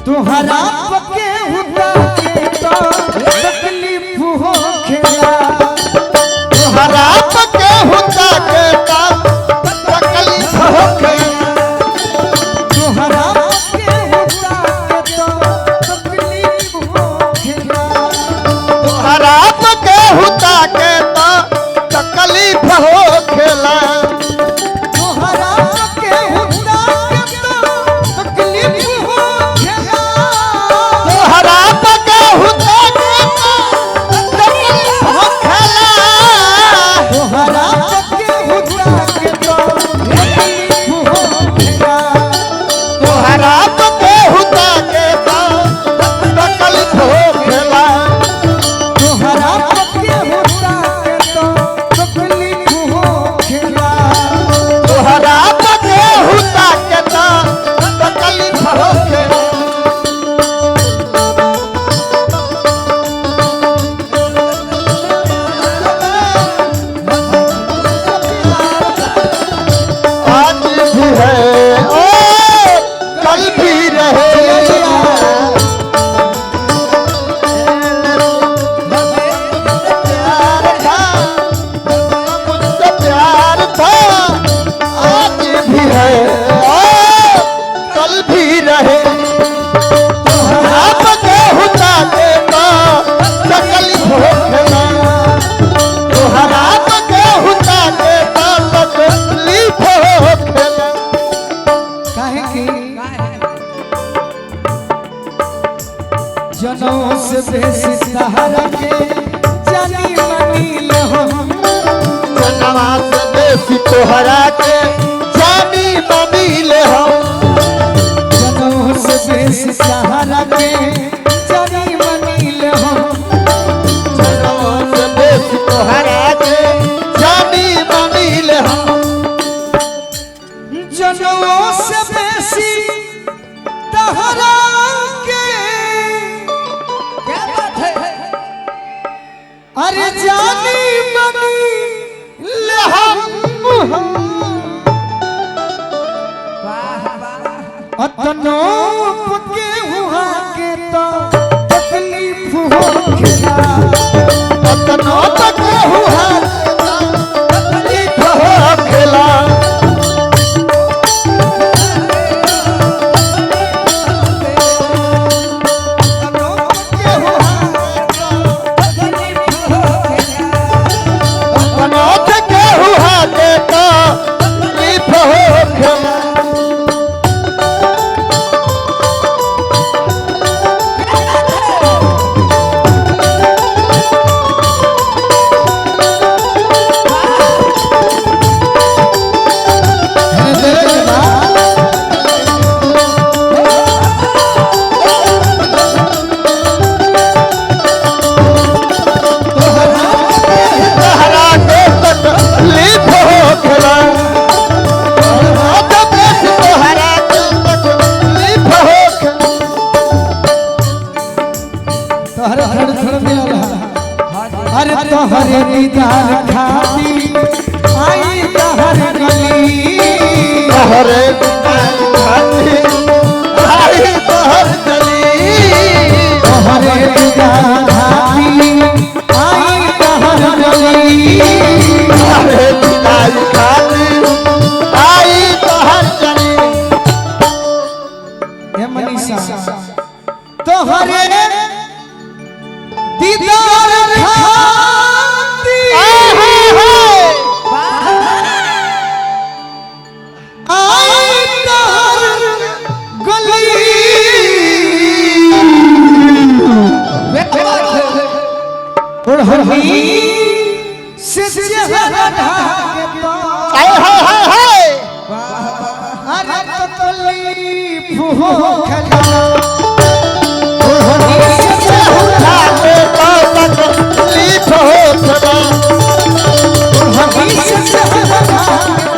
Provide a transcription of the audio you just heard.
तुहरा पके हुदा के तो तकलीफ हो खेला तुहरा पके हुदा के तो तकलीफ हो खेला तुहरा पके हुदा के तो तकलीफ हो खेला तुहरा पके हुदा के तो तकलीफ हो खेला तुहरा पके हुदा के तो तकलीफ हो खेला तुहरा पके हुदा के तो तकलीफ हो खेला तुहरा पके हुदा के तो तकलीफ हो खेला तुहरा पके हुदा के तो तकलीफ हो खेला तुहरा पके हुदा के तो तकलीफ हो खेला तुहरा पके हुदा के तो तकलीफ हो खेला आज भी है ओ कल भी रहेगा प्यार था मुझसे प्यार था आज भी है ओ कल भी रहे तुहरा पके हुदा के तो तकलीफ हो खेला तुहरा पके हुदा के तो तकलीफ हो खेला काहे की जनों से बेसी सहारा के जानी मनी लहो जनवा से बेसी तोहरा के जानी ममील हो जनों से बेसी सहारा के जानी मनी लहो जनवा से बेसी तोहरा के जानी ममील हो जनों से बेसी सहारा के क्या बात है? अरे जानी मनी लहो वाह वाह अतनो पके हुआ के तो तकलीफ हो खेला अतनो पके हुआ तकलीफ हो खेला अतनो पके हुआ अतनो पके हुआ के तो तकलीफ हो खेला तोहरा के तकलीफ हो खेला तोहरा के तकलीफ हो खेला तोहरे घर घर में अरे तोहरे दीदार खाती आई तोहर गली तोहरे खाती आई तोहर गली तोहरे दीदार खाती आई तोहर गली तोहरे खाती आई तोहर गली हे मनीषा तोहरे दीदार खाती आई तोहर गली ओढ़नी से चेहरा ढाके तो अरे तकलीफ हो खेला ओढ़नी से चेहरा तकलीफ हो खेला ओढ़नी से चेहरा